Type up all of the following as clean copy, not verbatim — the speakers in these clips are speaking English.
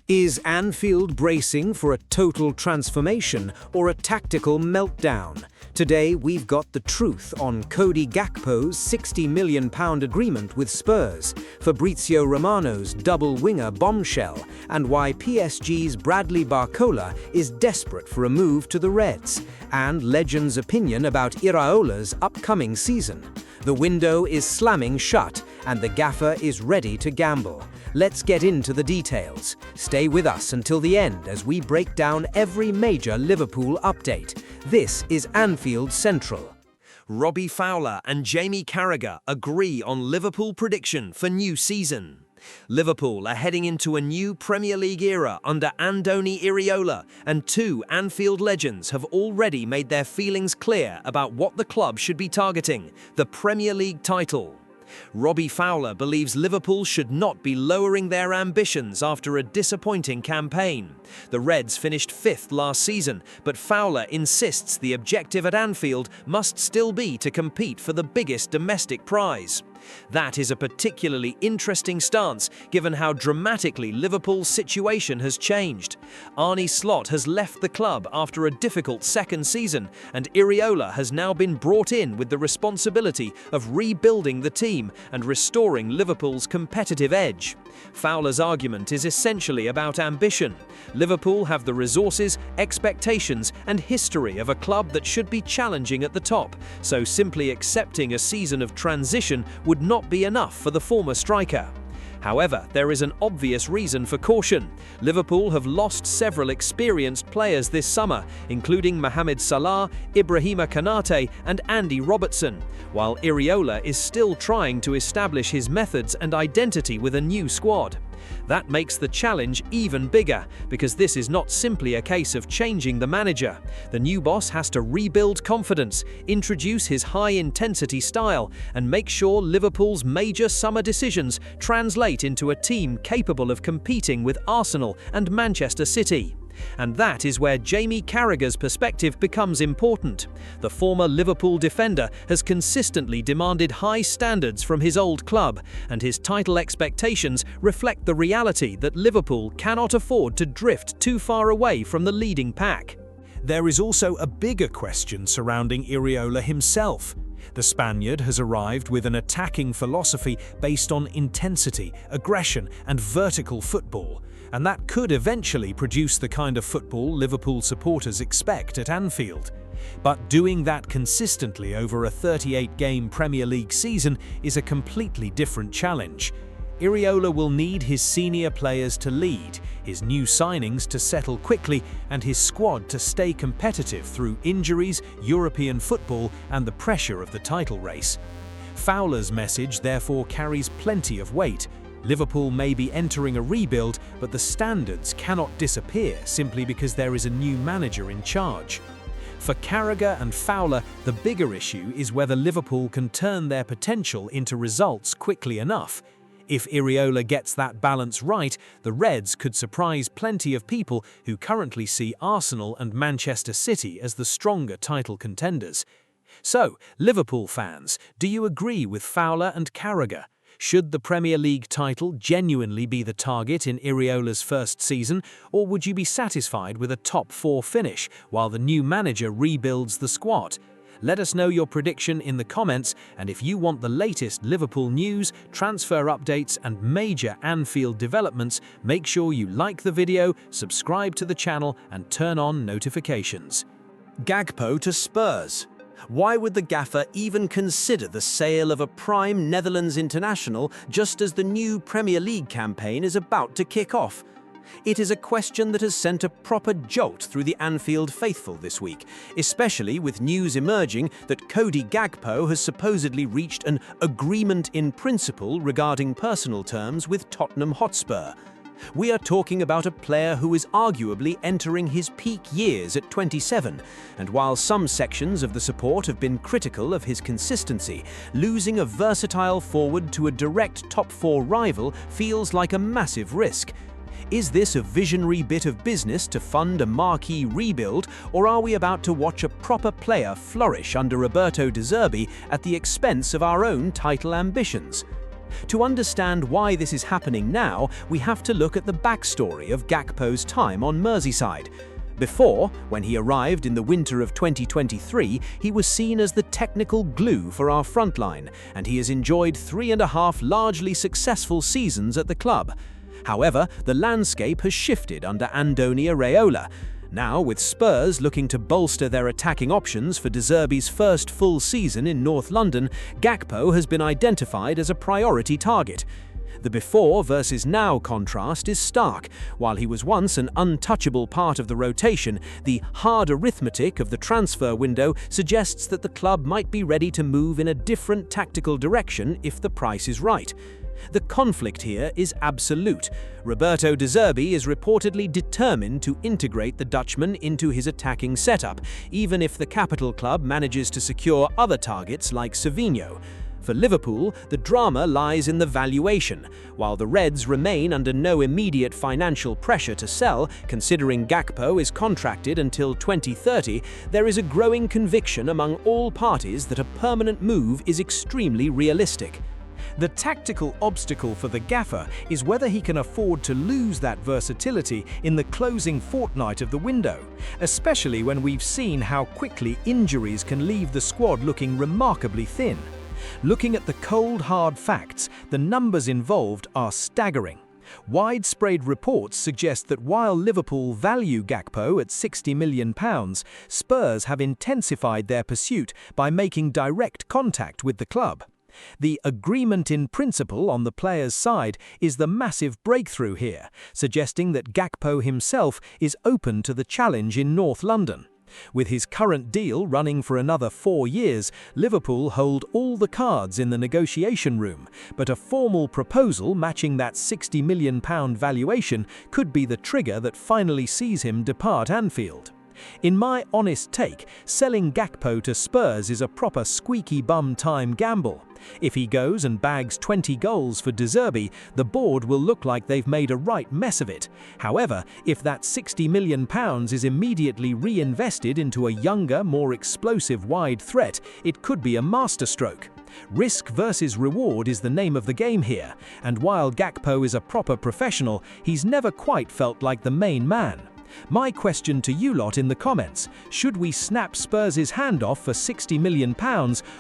Is Anfield bracing for a total transformation or a tactical meltdown? Today we've got the truth on Cody Gakpo's £60 million agreement with Spurs, Fabrizio Romano's double winger bombshell, and why PSG's Bradley Barcola is desperate for a move to the Reds, and legends' opinion about Iraola's upcoming season. The window is slamming shut and the gaffer is ready to gamble. Let's get into the details. Stay with us until the end as we break down every major Liverpool update. This is Anfield Central. Robbie Fowler and Jamie Carragher agree on Liverpool prediction for new season. Liverpool are heading into a new Premier League era under Andoni Iraola, and two Anfield legends have already made their feelings clear about what the club should be targeting: the Premier League title. Robbie Fowler believes Liverpool should not be lowering their ambitions after a disappointing campaign. The Reds finished 5th last season, but Fowler insists the objective at Anfield must still be to compete for the biggest domestic prize. That is a particularly interesting stance given how dramatically Liverpool's situation has changed. Arne Slot has left the club after a difficult second season, and Iraola has now been brought in with the responsibility of rebuilding the team and restoring Liverpool's competitive edge. Fowler's argument is essentially about ambition. Liverpool have the resources, expectations, and history of a club that should be challenging at the top, so simply accepting a season of transition would not be enough for the former striker. However, there is an obvious reason for caution. Liverpool have lost several experienced players this summer, including Mohamed Salah, Ibrahima Konate, and Andy Robertson, while Iraola is still trying to establish his methods and identity with a new squad. That makes the challenge even bigger, because this is not simply a case of changing the manager. The new boss has to rebuild confidence, introduce his high-intensity style, and make sure Liverpool's major summer decisions translate into a team capable of competing with Arsenal and Manchester City. And that is where Jamie Carragher's perspective becomes important. The former Liverpool defender has consistently demanded high standards from his old club, and his title expectations reflect the reality that Liverpool cannot afford to drift too far away from the leading pack. There is also a bigger question surrounding Iraola himself. The Spaniard has arrived with an attacking philosophy based on intensity, aggression, and vertical football, and that could eventually produce the kind of football Liverpool supporters expect at Anfield. But doing that consistently over a 38-game Premier League season is a completely different challenge. Iraola will need his senior players to lead, his new signings to settle quickly, and his squad to stay competitive through injuries, European football, and the pressure of the title race. Fowler's message therefore carries plenty of weight. Liverpool may be entering a rebuild, but the standards cannot disappear simply because there is a new manager in charge. For Carragher and Fowler, the bigger issue is whether Liverpool can turn their potential into results quickly enough. If Iraola gets that balance right, the Reds could surprise plenty of people who currently see Arsenal and Manchester City as the stronger title contenders. So, Liverpool fans, do you agree with Fowler and Carragher? Should the Premier League title genuinely be the target in Iraola's first season, or would you be satisfied with a top-4 finish while the new manager rebuilds the squad? Let us know your prediction in the comments, and if you want the latest Liverpool news, transfer updates, and major Anfield developments, make sure you like the video, subscribe to the channel, and turn on notifications. Gakpo to Spurs. Why would the gaffer even consider the sale of a prime Netherlands international just as the new Premier League campaign is about to kick off? It is a question that has sent a proper jolt through the Anfield faithful this week, especially with news emerging that Cody Gakpo has supposedly reached an agreement in principle regarding personal terms with Tottenham Hotspur. We are talking about a player who is arguably entering his peak years at 27, and while some sections of the support have been critical of his consistency, losing a versatile forward to a direct top-4 rival feels like a massive risk. Is this a visionary bit of business to fund a marquee rebuild, or are we about to watch a proper player flourish under Roberto De Zerbi at the expense of our own title ambitions? To understand why this is happening now, we have to look at the backstory of Gakpo's time on Merseyside. Before, when he arrived in the winter of 2023, he was seen as the technical glue for our frontline, and he has enjoyed 3.5 largely successful seasons at the club. However, the landscape has shifted under Andoni Iraola. Now, with Spurs looking to bolster their attacking options for De Zerbi's first full season in North London, Gakpo has been identified as a priority target. The before versus now contrast is stark. While he was once an untouchable part of the rotation, the hard arithmetic of the transfer window suggests that the club might be ready to move in a different tactical direction if the price is right. The conflict here is absolute. Roberto De Zerbi is reportedly determined to integrate the Dutchman into his attacking setup, even if the capital club manages to secure other targets like Savinho. For Liverpool, the drama lies in the valuation. While the Reds remain under no immediate financial pressure to sell, considering Gakpo is contracted until 2030, there is a growing conviction among all parties that a permanent move is extremely realistic. The tactical obstacle for the gaffer is whether he can afford to lose that versatility in the closing fortnight of the window, especially when we've seen how quickly injuries can leave the squad looking remarkably thin. Looking at the cold, hard facts, the numbers involved are staggering. Widespread reports suggest that while Liverpool value Gakpo at £60 million, Spurs have intensified their pursuit by making direct contact with the club. The agreement in principle on the player's side is the massive breakthrough here, suggesting that Gakpo himself is open to the challenge in North London. With his current deal running for another 4 years, Liverpool hold all the cards in the negotiation room, but a formal proposal matching that £60 million valuation could be the trigger that finally sees him depart Anfield. In my honest take, selling Gakpo to Spurs is a proper squeaky bum time gamble. If he goes and bags 20 goals for De Zerbi, the board will look like they've made a right mess of it. However, if that £60 million is immediately reinvested into a younger, more explosive wide threat, it could be a masterstroke. Risk versus reward is the name of the game here, and while Gakpo is a proper professional, he's never quite felt like the main man. My question to you lot in the comments: should we snap Spurs' hand off for £60 million,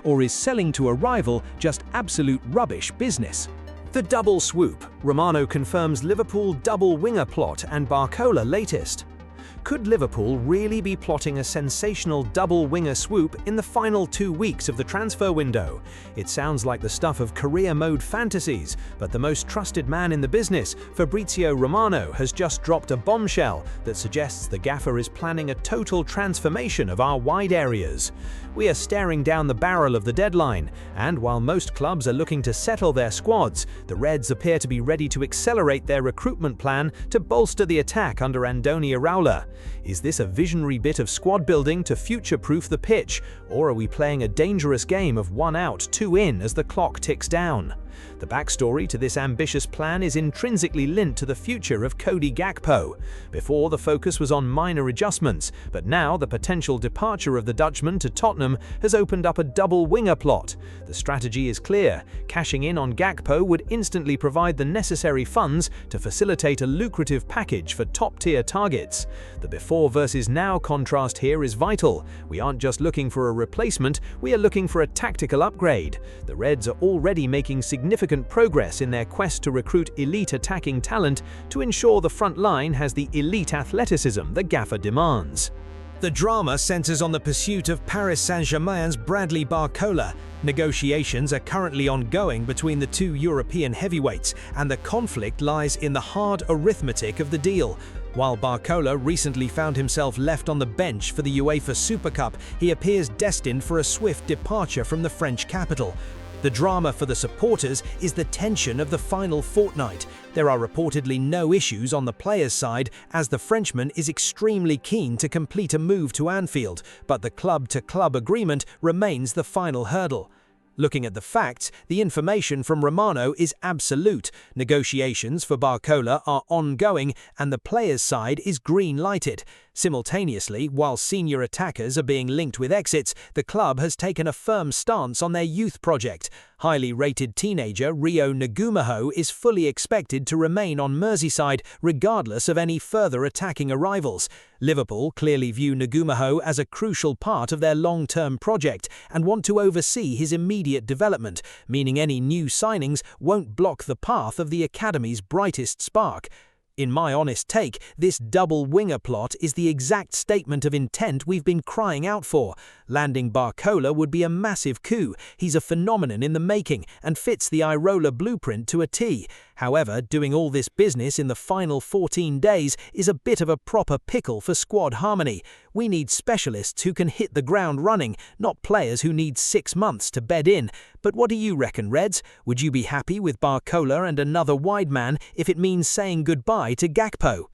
or is selling to a rival just absolute rubbish business? The double swoop. Romano confirms Liverpool double winger plot and Barcola latest. Could Liverpool really be plotting a sensational double winger swoop in the final 2 weeks of the transfer window? It sounds like the stuff of career mode fantasies, but the most trusted man in the business, Fabrizio Romano, has just dropped a bombshell that suggests the gaffer is planning a total transformation of our wide areas. We are staring down the barrel of the deadline, and while most clubs are looking to settle their squads, the Reds appear to be ready to accelerate their recruitment plan to bolster the attack under Andoni Iraola. Is this a visionary bit of squad building to future-proof the pitch, or are we playing a dangerous game of 1 out, 2 in as the clock ticks down? The backstory to this ambitious plan is intrinsically linked to the future of Cody Gakpo. Before, the focus was on minor adjustments, but now the potential departure of the Dutchman to Tottenham has opened up a double winger plot. The strategy is clear: cashing in on Gakpo would instantly provide the necessary funds to facilitate a lucrative package for top-tier targets. The before versus now contrast here is vital. We aren't just looking for a replacement, we are looking for a tactical upgrade. The Reds are already making significant progress in their quest to recruit elite attacking talent to ensure the front line has the elite athleticism the gaffer demands. The drama centers on the pursuit of Paris Saint-Germain's Bradley Barcola. Negotiations are currently ongoing between the two European heavyweights, and the conflict lies in the hard arithmetic of the deal. While Barcola recently found himself left on the bench for the UEFA Super Cup, he appears destined for a swift departure from the French capital. The drama for the supporters is the tension of the final fortnight. There are reportedly no issues on the player's side, as the Frenchman is extremely keen to complete a move to Anfield, but the club-to-club agreement remains the final hurdle. Looking at the facts, the information from Romano is absolute. Negotiations for Barcola are ongoing, and the player's side is green-lighted. Simultaneously, while senior attackers are being linked with exits, the club has taken a firm stance on their youth project. Highly rated teenager Rio Nagumoho is fully expected to remain on Merseyside regardless of any further attacking arrivals. Liverpool clearly view Nagumoho as a crucial part of their long-term project and want to oversee his immediate development, meaning any new signings won't block the path of the academy's brightest spark. In my honest take, this double winger plot is the exact statement of intent we've been crying out for. Landing Barcola would be a massive coup. He's a phenomenon in the making and fits the Iraola blueprint to a T. However, doing all this business in the final 14 days is a bit of a proper pickle for squad harmony. We need specialists who can hit the ground running, not players who need 6 months to bed in. But what do you reckon, Reds? Would you be happy with Barcola and another wide man if it means saying goodbye to Gakpo?